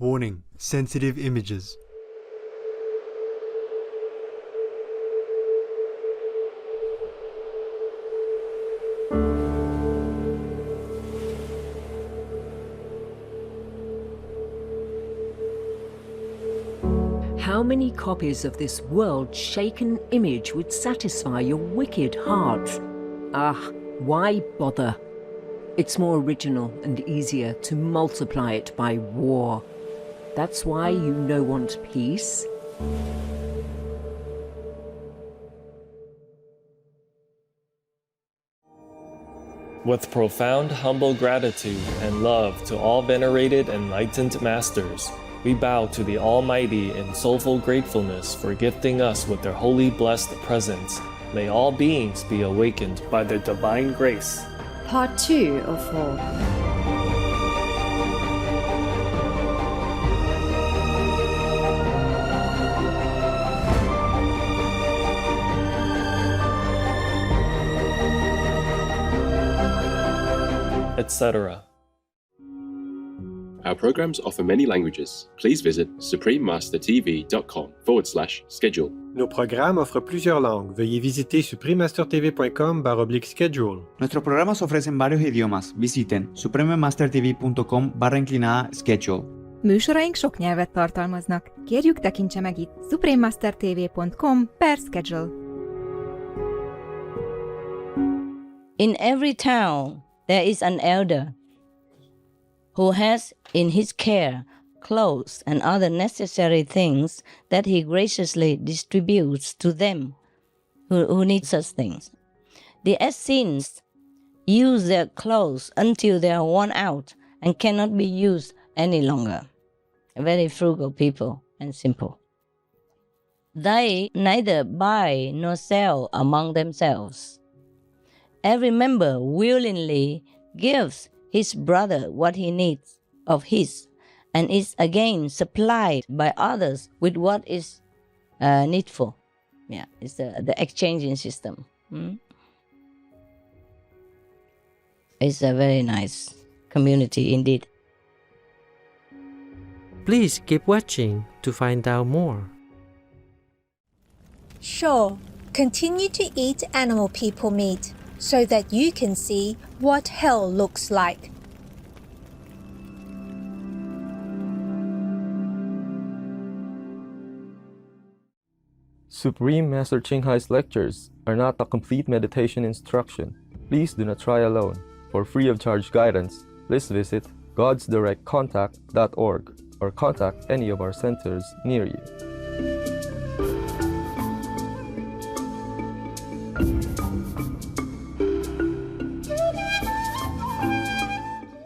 Warning: sensitive images. How many copies of this world-shaken image would satisfy your wicked hearts? Ah, why bother? It's more original and easier to multiply it by war. That's why you want peace. With profound humble gratitude and love to all venerated enlightened masters, we bow to the Almighty in soulful gratefulness for gifting us with their holy blessed presence. May all beings be awakened by their divine grace. Part 2 of 4. Etc. Our programs offer many languages. Please visit suprememastertv.com/schedule. Nos programas offrent plusieurs langues. Veuillez visiter suprememastertv.com/schedule. Nuestros programas ofrecen varios idiomas. Visiten suprememastertv.com/schedule. Műsoraink sok nyelvet tartalmaznak. Kérjük, tekintse meg itt suprememastertv.com/schedule. In every town, there is an elder who has in his care clothes and other necessary things that he graciously distributes to them who need such things. The Essenes use their clothes until they are worn out and cannot be used any longer. Very frugal people and simple. They neither buy nor sell among themselves. Every member willingly gives his brother what he needs of his, and is again supplied by others with what is needful. Yeah, it's the exchanging system. It's a very nice community indeed. Please keep watching to find out more. Sure, continue to eat animal people meat so that you can see what hell looks like. Supreme Master Ching Hai's lectures are not a complete meditation instruction. Please do not try alone. For free of charge guidance, please visit godsdirectcontact.org or contact any of our centers near you.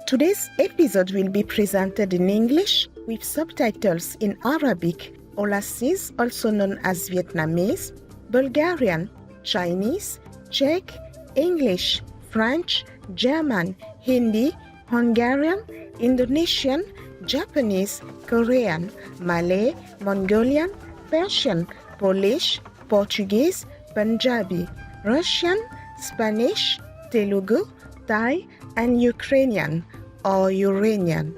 Today's episode will be presented in English with subtitles in Arabic, Aulacese, also known as Vietnamese, Bulgarian, Chinese, Czech, English, French, German, Hindi, Hungarian, Indonesian, Japanese, Korean, Malay, Mongolian, Persian, Polish, Portuguese, Punjabi, Russian, Spanish, Telugu, Thai, and Ukrainian or Uranian.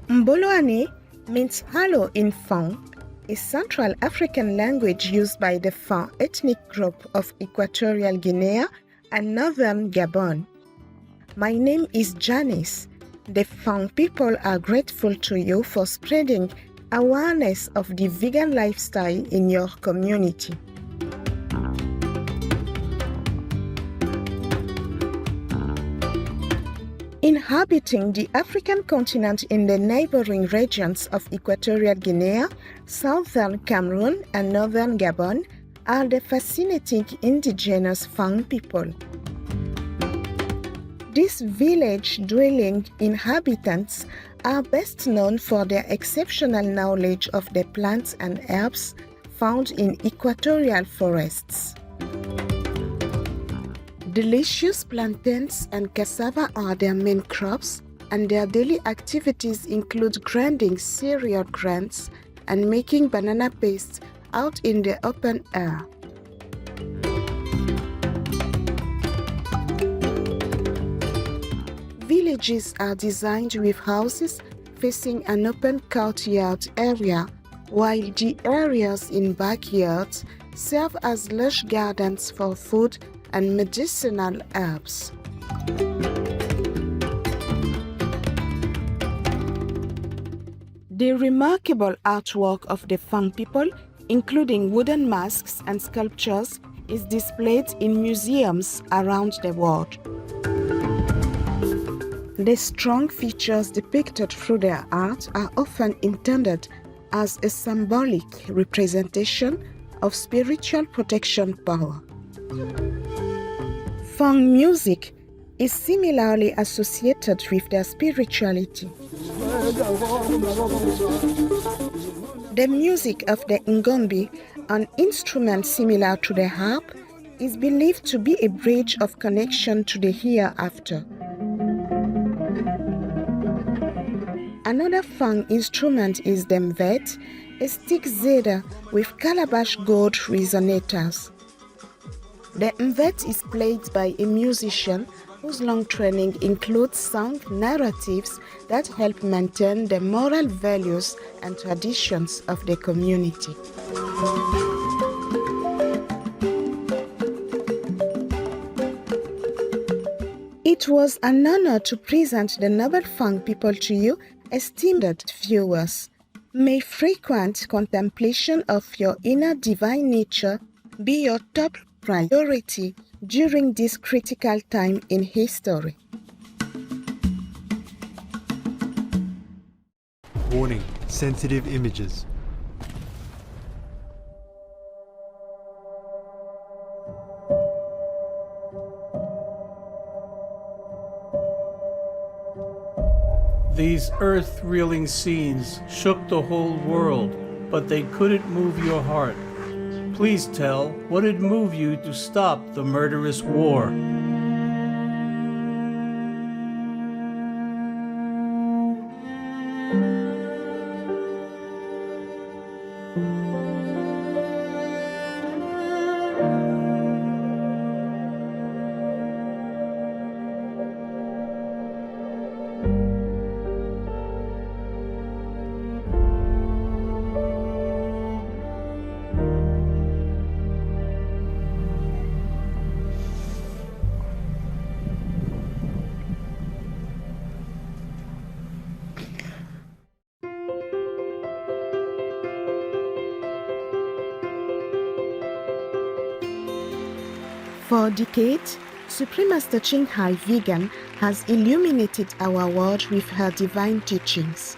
Mboloane means hello in Fang, a Central African language used by the Fang ethnic group of Equatorial Guinea and Northern Gabon. My name is Janice. The Fang people are grateful to you for spreading awareness of the vegan lifestyle in your community. Inhabiting the African continent in the neighboring regions of Equatorial Guinea, southern Cameroon, and northern Gabon are the fascinating indigenous Fang people. These village-dwelling inhabitants are best known for their exceptional knowledge of the plants and herbs found in equatorial forests. Delicious plantains and cassava are their main crops, and their daily activities include grinding cereal grains and making banana paste out in the open air. villages are designed with houses facing an open courtyard area, while the areas in backyards serve as lush gardens for food and medicinal herbs. The remarkable artwork of the Fang people, including wooden masks and sculptures, is displayed in museums around the world. The strong features depicted through their art are often intended as a symbolic representation of spiritual protection power. Fang music is similarly associated with their spirituality. The music of the ngombe, an instrument similar to the harp, is believed to be a bridge of connection to the hereafter. Another Fang instrument is the mvet, a stick zither with calabash gourd resonators. The mvet is played by a musician whose long training includes sound narratives that help maintain the moral values and traditions of the community. It was an honor to present the noble Fang people to you, esteemed viewers. May frequent contemplation of your inner divine nature be your top priority during this critical time in history. Warning, sensitive images. These earth-reeling scenes shook the whole world, but they couldn't move your heart. Please tell, what did move you to stop the murderous war? For decades, Supreme Master Ching Hai Vegan has illuminated our world with her divine teachings.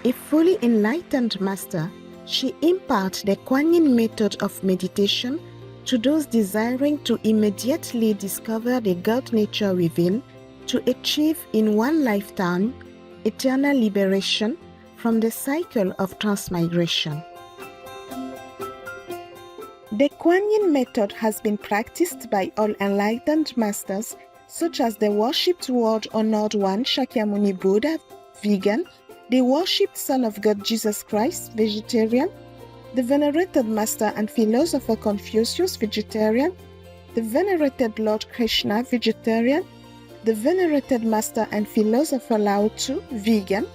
A fully enlightened master, she imparts the Kuan Yin method of meditation to those desiring to immediately discover the God nature within to achieve in one lifetime eternal liberation from the cycle of transmigration. The Kuan Yin method has been practiced by all enlightened masters such as the worshipped world-honored one Shakyamuni Buddha, vegan, the worshipped Son of God Jesus Christ, vegetarian, the venerated master and philosopher Confucius, vegetarian, the venerated Lord Krishna, vegetarian, the venerated master and philosopher Lao Tzu, vegan,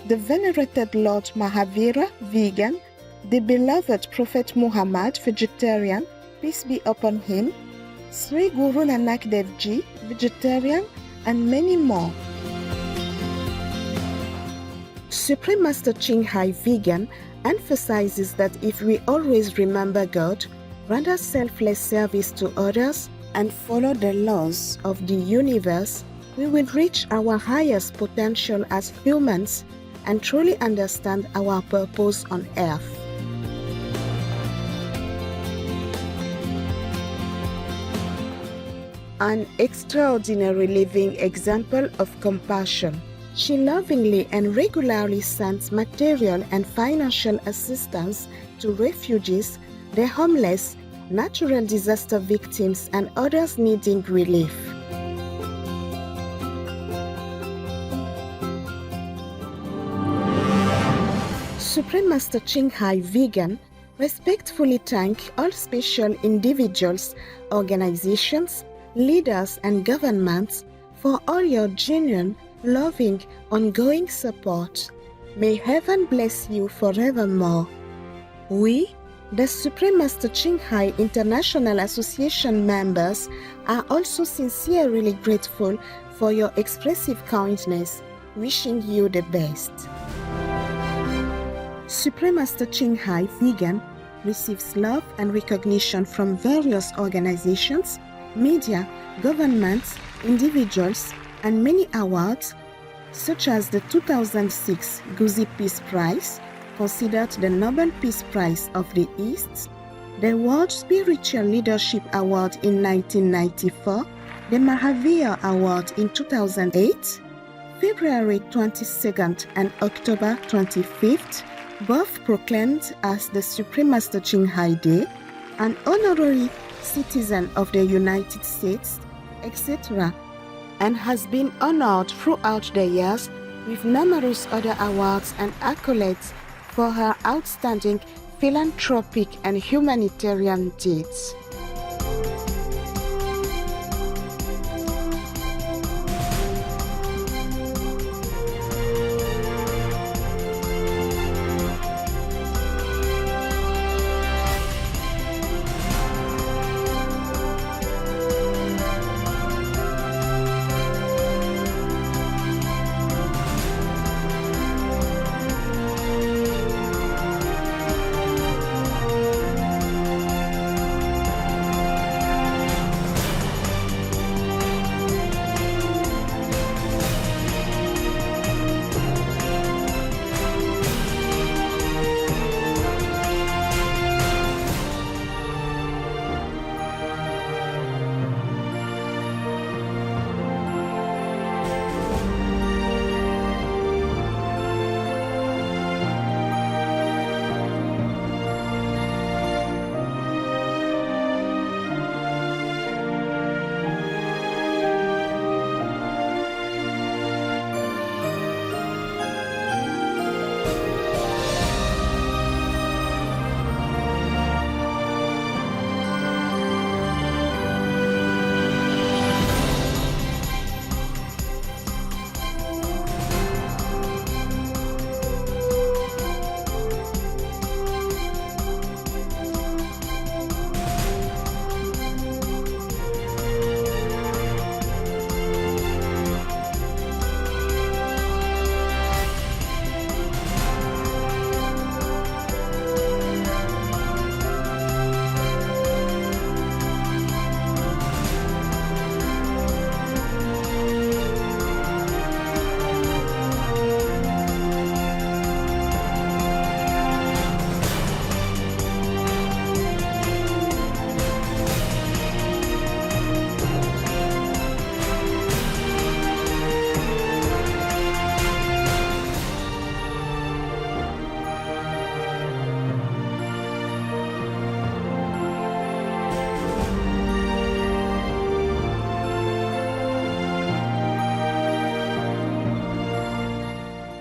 the venerated Lord Mahavira, vegan, the beloved Prophet Muhammad, vegetarian, peace be upon him, Sri Guru Nanak Dev Ji, vegetarian, and many more. Supreme Master Ching Hai Vegan emphasizes that if we always remember God, render selfless service to others, and follow the laws of the universe, we will reach our highest potential as humans and truly understand our purpose on earth. An extraordinary living example of compassion. She lovingly and regularly sends material and financial assistance to refugees, the homeless, natural disaster victims, and others needing relief. Supreme Master Ching Hai Vegan respectfully thank all special individuals, organizations, leaders, and governments for all your genuine loving, ongoing support. May heaven bless you forevermore. We, the Supreme Master Ching Hai International Association members, are also sincerely grateful for your expressive kindness, wishing you the best. Supreme Master Ching Hai Vegan receives love and recognition from various organizations, media, governments, individuals, and many awards, such as the 2006 Guzi Peace Prize, considered the Nobel Peace Prize of the East, the World Spiritual Leadership Award in 1994, the Mahavir Award in 2008, February 22nd and October 25th, both proclaimed as the Supreme Master Ching Hai Day, an honorary citizen of the United States, etc., and has been honored throughout the years with numerous other awards and accolades for her outstanding philanthropic and humanitarian deeds.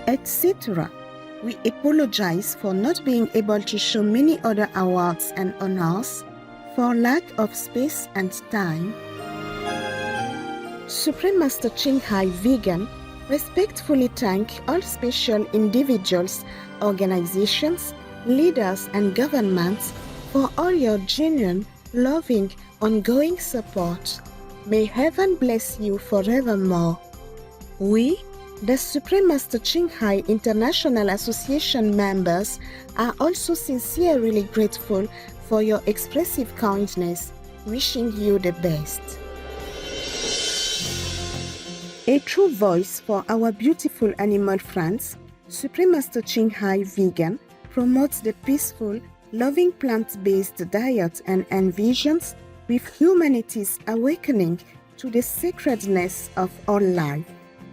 Etc. We apologize for not being able to show many other awards and honors for lack of space and time. Supreme Master Ching Hai Vegan respectfully thank all special individuals, organizations, leaders, and governments for all your genuine, loving, ongoing support. May heaven bless you forevermore. We, the Supreme Master Ching Hai International Association members, are also sincerely grateful for your expressive kindness, wishing you the best. A true voice for our beautiful animal friends, Supreme Master Ching Hai Vegan promotes the peaceful, loving plant-based diet and envisions with humanity's awakening to the sacredness of all life.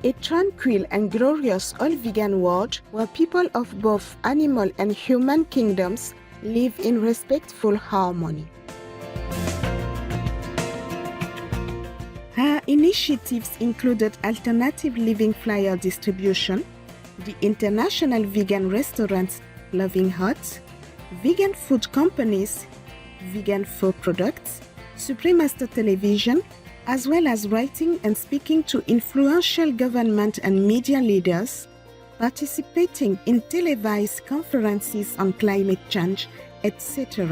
A tranquil and glorious all-vegan world where people of both animal and human kingdoms live in respectful harmony. Her initiatives included alternative living flyer distribution, the International Vegan Restaurants Loving Hut, vegan food companies, vegan food products, Supreme Master Television, as well as writing and speaking to influential government and media leaders, participating in televised conferences on climate change, etc.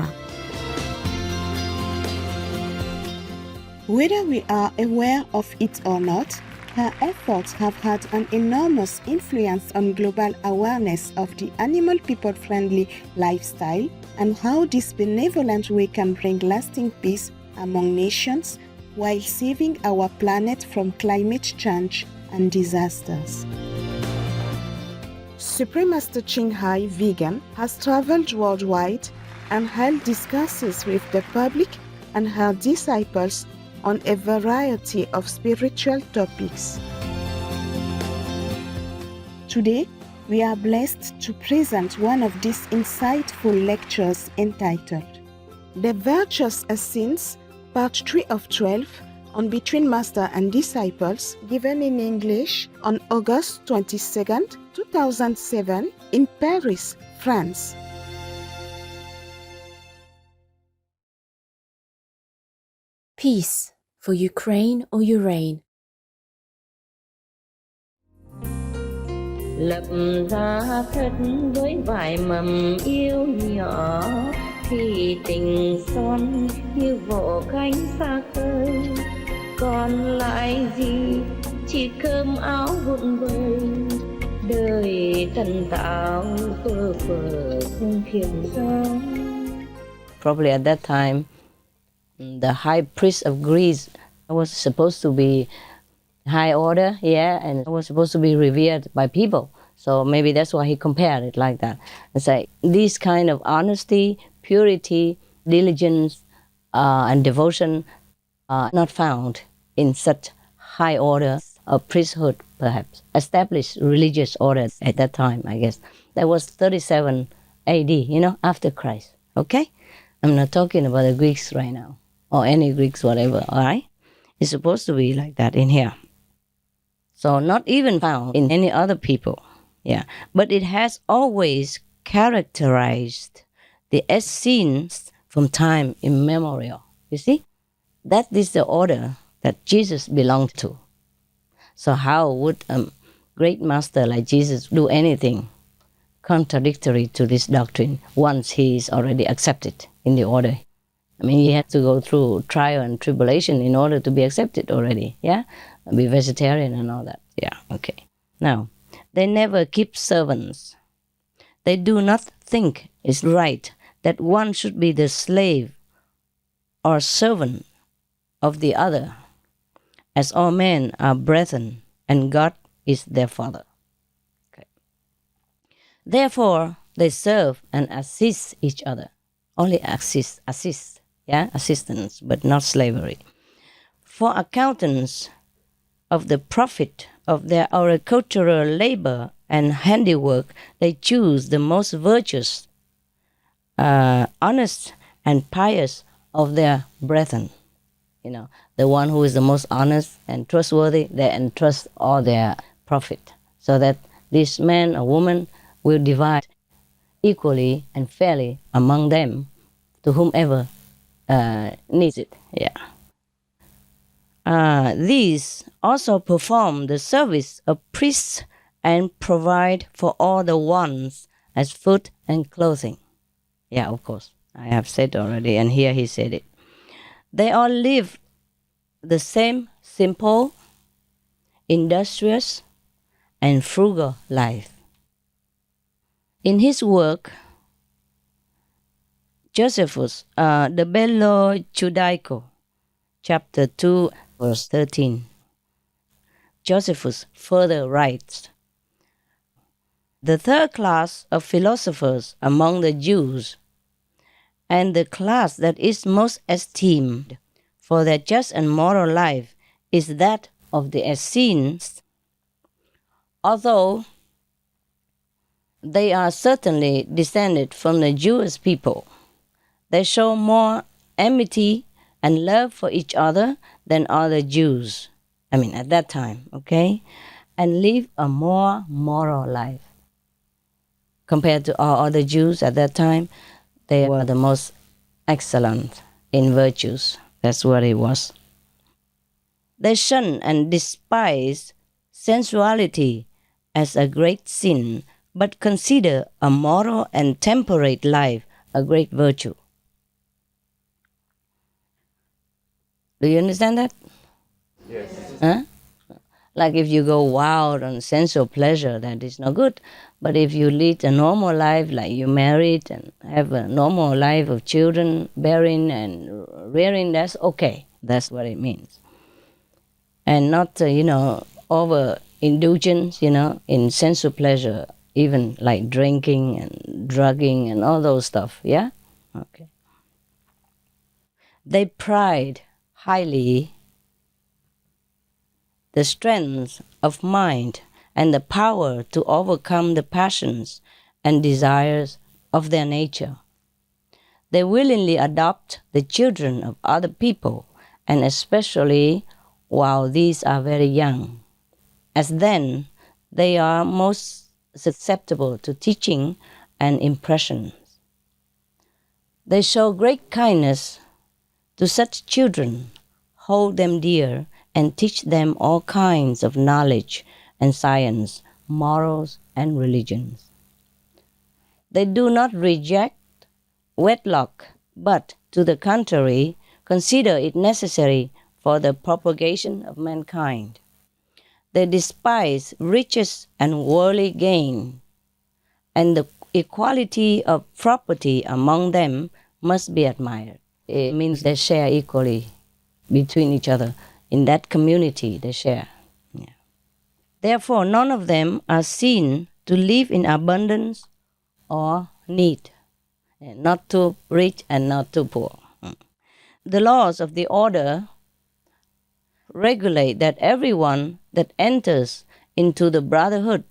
Whether we are aware of it or not, her efforts have had an enormous influence on global awareness of the animal people-friendly lifestyle and how this benevolent way can bring lasting peace among nations while saving our planet from climate change and disasters. Supreme Master Ching Hai Vegan has traveled worldwide and held discourses with the public and her disciples on a variety of spiritual topics. Today, we are blessed to present one of these insightful lectures entitled The Virtuous Essenes, Part 3 of 12, on Between Master and Disciples, given in English on August 22, 2007 in Paris, France. Peace for Ukraine or Urane. Lập ra thất với vài mầm yêu nhỏ, thì tình son như vỗ cánh xa khơi. Còn lại gì chỉ cơm áo vụn vời, đời tần tạo phơ phơ không khiển gió. Probably at that time, the high priest of Greece was supposed to be high order, and was supposed to be revered by people. So maybe that's why he compared it like that. It's like this kind of honesty, purity, diligence, and devotion are not found in such high order of priesthood, perhaps. Established religious orders at that time, I guess. That was 37 AD, after Christ. Okay? I'm not talking about the Greeks right now, or any Greeks, whatever, all right? It's supposed to be like that in here. So not even found in any other people, but it has always characterized the Essenes from time immemorial. You see, that is the order that Jesus belonged to. So how would a great master like Jesus do anything contradictory to this doctrine once he is already accepted in the order? I mean, he had to go through trial and tribulation in order to be accepted already, be vegetarian and all that. Okay. Now, they never keep servants. They do not think it's right that one should be the slave or servant of the other, as all men are brethren, and God is their Father. Okay. Therefore, they serve and assist each other. Only assist, assistance, but not slavery. For accountants of the profit of their agricultural labor and handiwork, they choose the most virtuous, honest, and pious of their brethren. The one who is the most honest and trustworthy, they entrust all their profit, so that this man or woman will divide equally and fairly among them to whomever needs it. These also perform the service of priests and provide for all the wants as food and clothing. Of course, I have said already, and here he said it. They all live the same simple, industrious, and frugal life. In his work, Josephus, the Bello Judaico, chapter 2, verse 13, Josephus further writes, the third class of philosophers among the Jews, and the class that is most esteemed for their just and moral life, is that of the Essenes. Although they are certainly descended from the Jewish people, they show more enmity and love for each other than other Jews. At that time, okay? And live a more moral life. Compared to all other Jews at that time, they were the most excellent in virtues. That's what it was. They shun and despise sensuality as a great sin, but consider a moral and temperate life a great virtue. Do you understand that? Yes. Huh? Like if you go wild on sensual pleasure, that is not good. But if you lead a normal life, like you married and have a normal life of children bearing and rearing, that's okay. That's what it means. And not, overindulgence, in sensual pleasure, even like drinking and drugging and all those stuff, yeah? Okay. They pride highly the strength of mind and the power to overcome the passions and desires of their nature. They willingly adopt the children of other people, and especially while these are very young, as then they are most susceptible to teaching and impressions. They show great kindness to such children, hold them dear, and teach them all kinds of knowledge and science, morals and religions. They do not reject wedlock, but, to the contrary, consider it necessary for the propagation of mankind. They despise riches and worldly gain, and the equality of property among them must be admired. It means they share equally between each other. In that community, they share. Yeah. Therefore, none of them are seen to live in abundance or need, not too rich and not too poor. The laws of the order regulate that everyone that enters into the brotherhood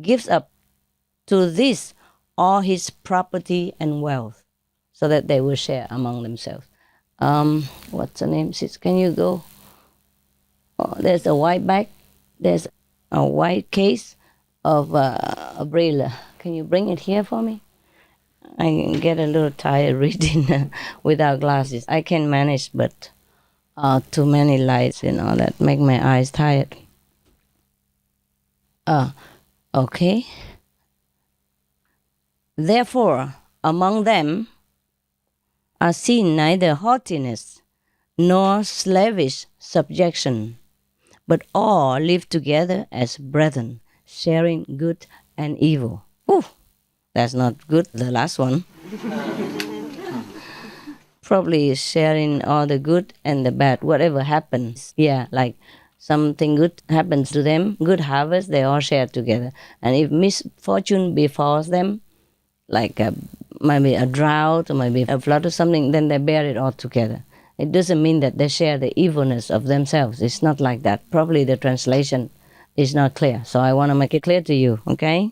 gives up to this all his property and wealth, so that they will share among themselves. What's the name, sis? Can you go? Oh, there's a white bag. There's a white case of a braille. Can you bring it here for me? I get a little tired reading without glasses. I can manage, but too many lights, that make my eyes tired. Okay. Therefore, among them are seen neither haughtiness nor slavish subjection, but all live together as brethren, sharing good and evil. Ooh, that's not good, the last one. Probably sharing all the good and the bad, whatever happens. Yeah, like something good happens to them, good harvest, they all share together. And if misfortune befalls them, like maybe a drought or maybe a flood or something, then they bear it all together. It doesn't mean that they share the evilness of themselves. It's not like that. Probably the translation is not clear. So I want to make it clear to you, okay?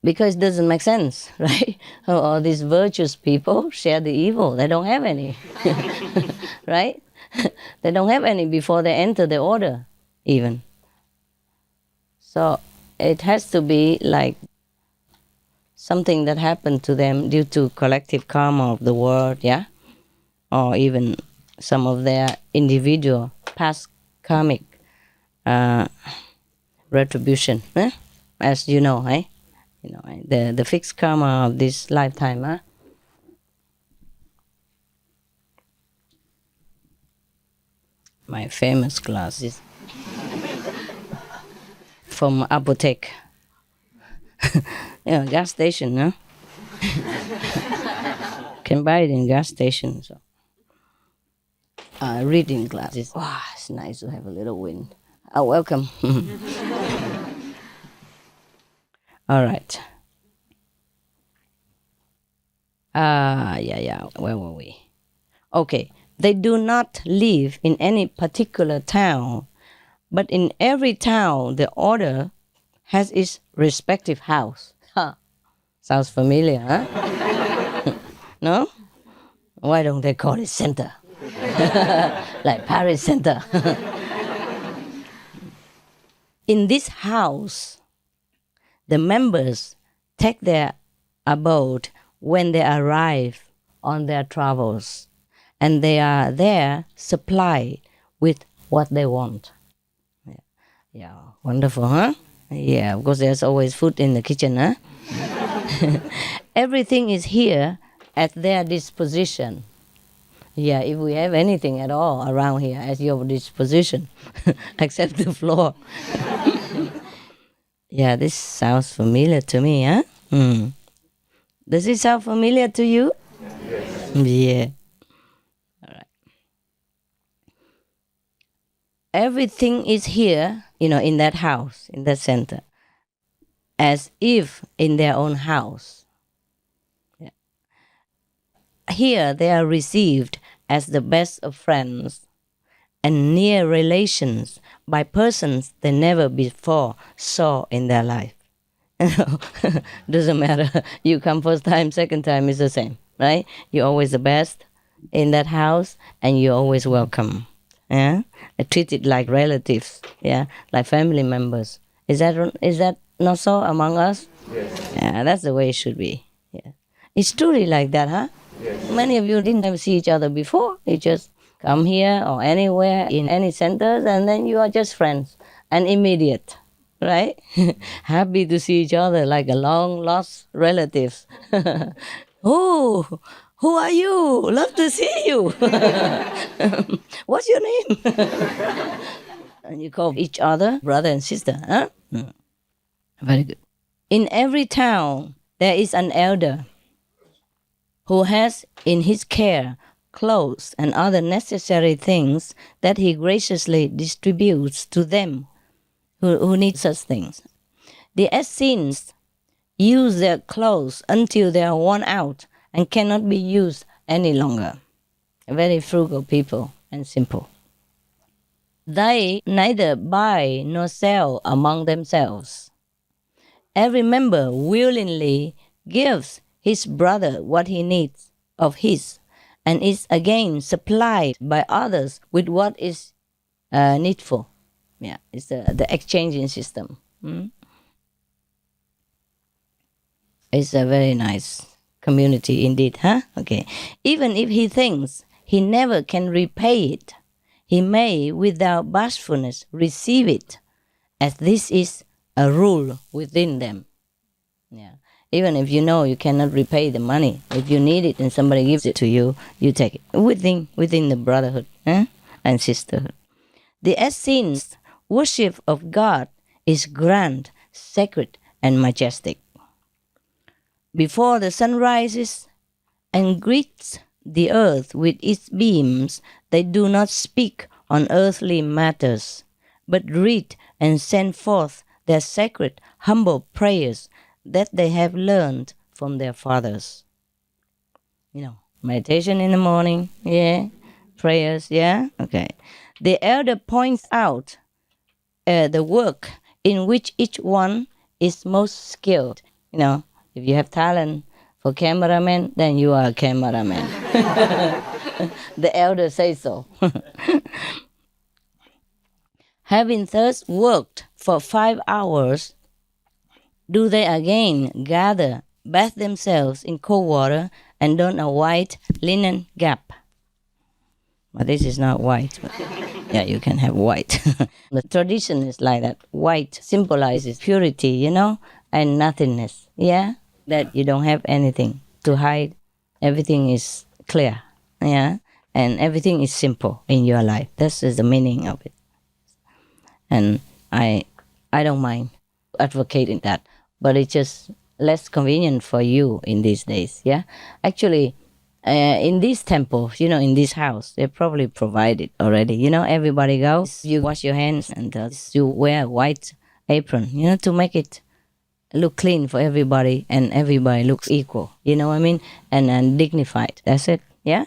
Because it doesn't make sense, right? All these virtuous people share the evil. They don't have any, right? They don't have any before they enter the order, even. So it has to be like something that happened to them due to collective karma of the world, yeah? Or even some of their individual past karmic retribution, as you know, eh? The fixed karma of this lifetime, huh? My famous glasses from apotheke. Gas station, huh? Can buy it in gas station. So, reading glasses. Wow, it's nice to have a little wind. Welcome. All right. Where were we? Okay. They do not live in any particular town, but in every town the order has its respective house. Huh. Sounds familiar, huh? No? Why don't they call it center? Like Paris Center. In this house, the members take their abode when they arrive on their travels, and they are there supplied with what they want. Yeah, wonderful, huh? Yeah, of course there's always food in the kitchen, huh? Everything is here at their disposition. Yeah, if we have anything at all around here at your disposition, except the floor. Yeah, this sounds familiar to me, huh? Does it sound familiar to you? Yes. Yeah. All right. Everything is here, in that house, in that center, as if in their own house. Yeah. Here they are received as the best of friends and near relations by persons they never before saw in their life. Doesn't matter. You come first time, second time, is the same, right? You're always the best in that house, and you're always welcome. Yeah, treated like relatives. Yeah, like family members. Is that not so among us? Yes. Yeah, that's the way it should be. Yeah, it's truly like that, huh? Yes. Many of you didn't ever see each other before. You just come here or anywhere in any centers, and then you are just friends and immediate. Right? Happy to see each other like a long lost relatives. Oh, who are you? Love to see you. What's your name? And you call each other brother and sister, huh? Very good. In every town there is an elder who has in his care clothes and other necessary things that he graciously distributes to them who need such things. The Essenes use their clothes until they are worn out and cannot be used any longer. Very frugal people and simple. They neither buy nor sell among themselves. Every member willingly gives his brother what he needs of his, and is again supplied by others with what is needful. Yeah, it's the exchanging system. It's a very nice community indeed, huh? Okay. Even if he thinks he never can repay it, he may, without bashfulness, receive it, as this is a rule within them. Yeah. Even if you know you cannot repay the money, if you need it and somebody gives it to you, you take it within the brotherhood, and sisterhood. The Essenes worship of God is grand, sacred, and majestic. Before the sun rises and greets the earth with its beams, they do not speak on earthly matters, but read and send forth their sacred, humble prayers that they have learned from their fathers. Meditation in the morning, yeah, prayers, yeah, okay. The elder points out the work in which each one is most skilled. If you have talent for cameraman, then you are a cameraman. The elder says so. Having thus worked for 5 hours, do they again gather, bathe themselves in cold water, and don a white linen gap. But this is not white. But yeah, you can have white. The tradition is like that. White symbolizes purity, and nothingness. Yeah, that you don't have anything to hide. Everything is clear. Yeah, and everything is simple in your life. This is the meaning of it. And I don't mind advocating that, but it's just less convenient for you in these days. Yeah, actually. In these temples, in this house, they probably provide it already. Everybody goes, you wash your hands, and you wear a white apron, to make it look clean for everybody, and everybody looks equal, you know what I mean? And dignified. That's it, yeah?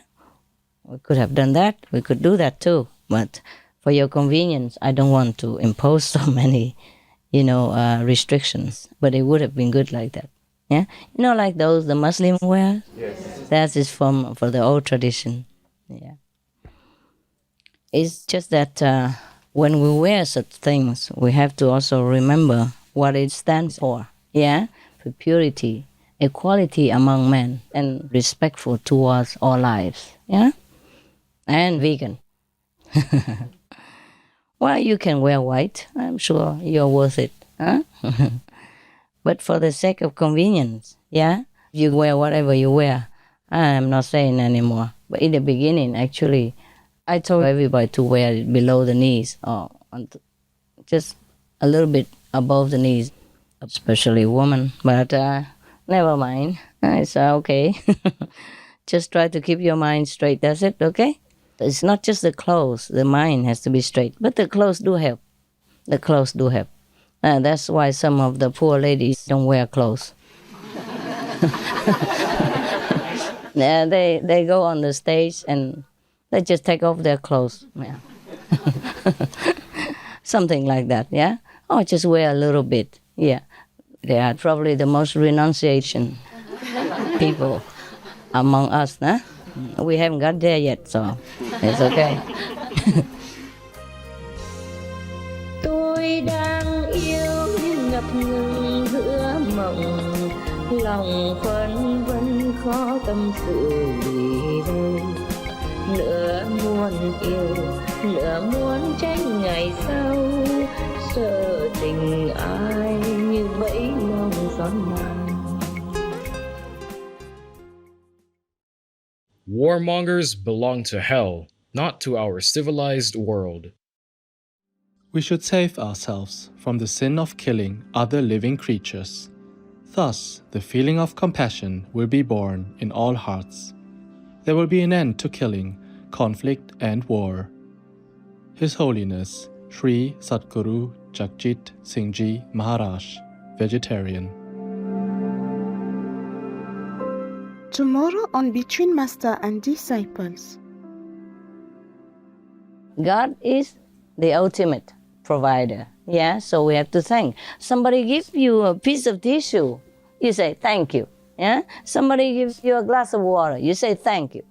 We could have done that. We could do that too. But for your convenience, I don't want to impose so many, restrictions. But it would have been good like that. Yeah, like those the Muslim wear. Yes. That is for the old tradition. Yeah. It's just that when we wear such things, we have to also remember what it stands for. Yeah, for purity, equality among men, and respectful towards all lives. Yeah, and vegan. Well, you can wear white. I'm sure you're worth it. Huh? But for the sake of convenience, yeah, you wear whatever you wear. I'm not saying anymore. But in the beginning, actually, I told everybody to wear it below the knees or just a little bit above the knees, especially women. But never mind. It's okay. Just try to keep your mind straight. That's it, okay? It's not just the clothes. The mind has to be straight. But the clothes do help. The clothes do help. That's why some of the poor ladies don't wear clothes. Yeah, they go on the stage and they just take off their clothes. Yeah. Something like that, yeah? Or just wear a little bit, yeah. They are probably the most renunciation people among us, huh? We haven't got there yet, so it's okay. Tôi đang yêu nhưng ngập ngừng giữa mộng, lòng phân vân khó tâm sự vì đâu. Nửa muốn yêu, nửa muốn tránh ngày sau, sợ tình ai như bẫy lòng gió nào. Warmongers belong to hell, not to our civilized world. We should save ourselves from the sin of killing other living creatures. Thus, the feeling of compassion will be born in all hearts. There will be an end to killing, conflict, and war. His Holiness Sri Satguru Jagjit Singh Ji Maharaj, vegetarian. Tomorrow on Between Master and Disciples. God is the ultimate provider. Yeah, so we have to thank. Somebody gives you a piece of tissue, you say thank you. Yeah, somebody gives you a glass of water, you say thank you.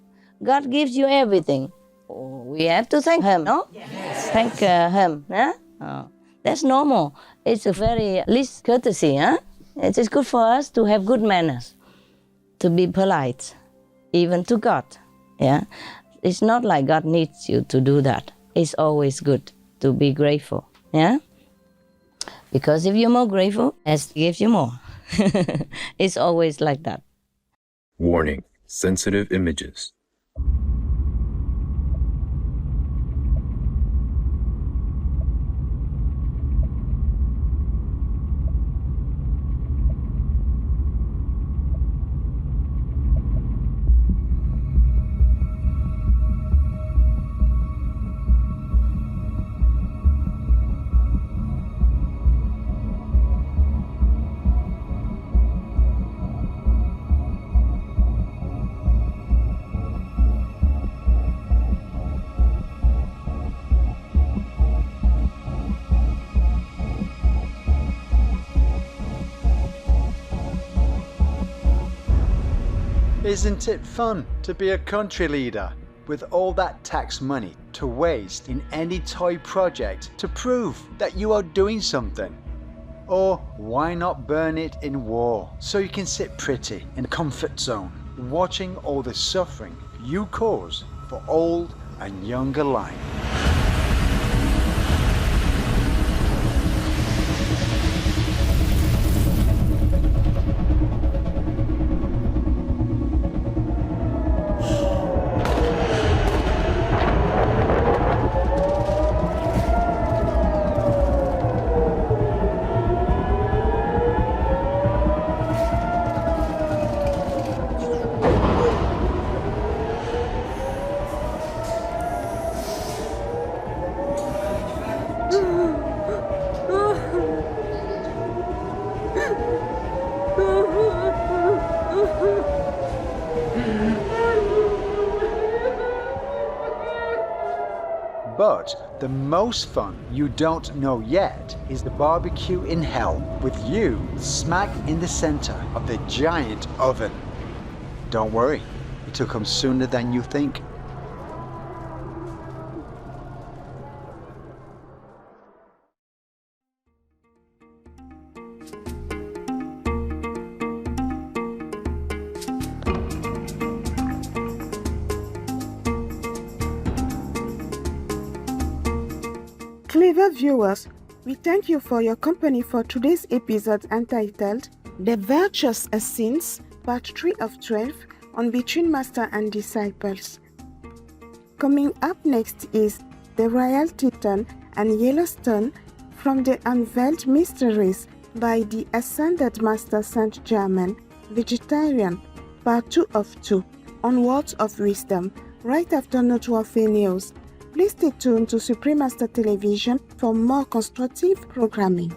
God gives you everything. We have to thank Him, no? Yes. Thank Him. Yeah? That's normal. It's a very least courtesy. Huh? It is good for us to have good manners, to be polite, even to God. Yeah, it's not like God needs you to do that. It's always good to be grateful. Yeah, because if you're more grateful, it gives you more. It's always like that. Warning: sensitive images. Isn't it fun to be a country leader with all that tax money to waste in any toy project to prove that you are doing something? Or why not burn it in war so you can sit pretty in a comfort zone watching all the suffering you cause for old and young alike? But the most fun you don't know yet is the barbecue in hell with you smack in the center of the giant oven. Don't worry, it'll come sooner than you think. Clever viewers, we thank you for your company for today's episode entitled The Virtuous Essenes, Part 3 of 12 on Between Master and Disciples. Coming up next is The Royal Teton and Yellowstone from the Unveiled Mysteries by the Ascended Master Saint Germain, Vegetarian, Part 2 of 2 on Words of Wisdom, right after Noteworthy News. Please stay tuned to Supreme Master Television for more constructive programming.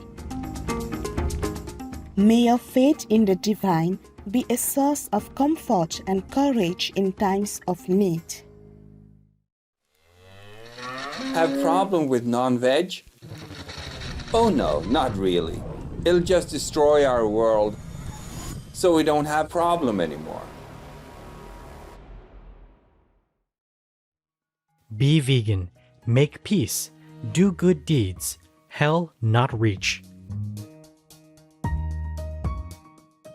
May your faith in the divine be a source of comfort and courage in times of need. Have problem with non-veg? Oh no, not really. It'll just destroy our world, so we don't have problem anymore. Be vegan, make peace, do good deeds, hell not reach.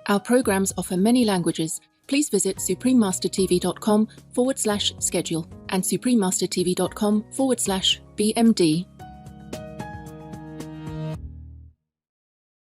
Our programs offer many languages. Please visit suprememastertv.com/schedule and suprememastertv.com/BMD.